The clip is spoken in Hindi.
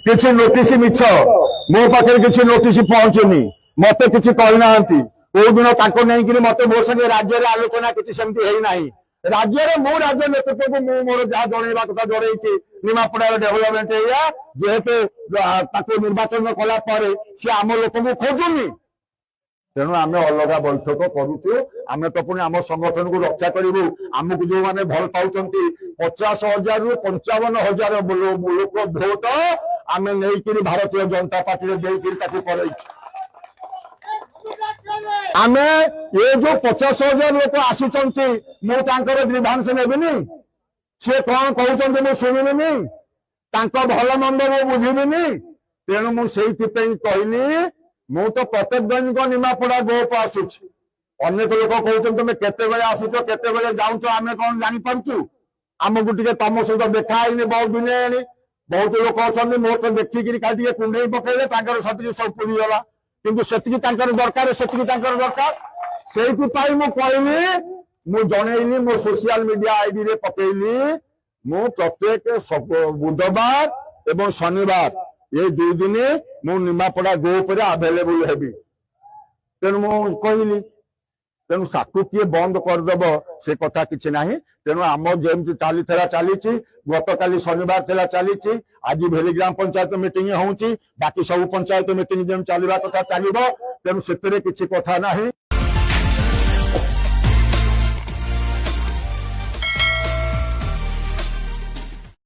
किसी नोटिस मिछ मो पाखे किसी नोटिस पहुंचुनी मत कि कहना कौ दिन नहीं मत मो संगे राज्य आलोचना किसी सेमती है ना राज्य मो राज्य नेतृत्व को मोर जहाँ जनवा कथा जनई निमापड़ा डेभलपमेंट एरिया जेहेतु निर्वाचन कला सी आम लोक को खोजुनी तेणु आम अलग बैठक करुचु आम तो पुणी आम संगठन को रक्षा करूँ आमको जो मैंने भल पाँच 50,000 रु 55,000 लोक भोट आम नहीं भारतीय जनता पार्टी देकर आम ये जो 50,000 लोक आसुंच मुझे ग्रीभांस नेबिनी सी कौन कहते मुझे शुणिनी भल मंद मु बुझिनी तेणु मुझे कहली मु तो प्रत्येक दैनिक निमापड़ा गोप आसूच अनेक लोक कहते तुम केते आसुच केते जाऊच आम कौन जापारु आमको टे तुम सहित देखाई बहुत दिन बहुत लोक अच्छा मोर तो देखिकी खाली कुंडे पकड़े सब सब पूरीगला किंतु से दरकार से दरकार से कहली मु जनईली मो सोशल मीडिया आईडी रे पकईली मु प्रत्येक बुधवार एवं शनिवार ये 2 दिन मु निमापड़ा गोप आभेलेबुल हेबी तेणु मु कहली तेणु साकु किए बंद करदेव से कथा किसी ना तेणु आम जमी चली चली गत काली शनिवार थी चली आज भेली ग्राम पंचायत मीटिंग होची बाकी सब पंचायत मीटिंग जमी चलवा कथा चलो तेणु से किसी कथा ना।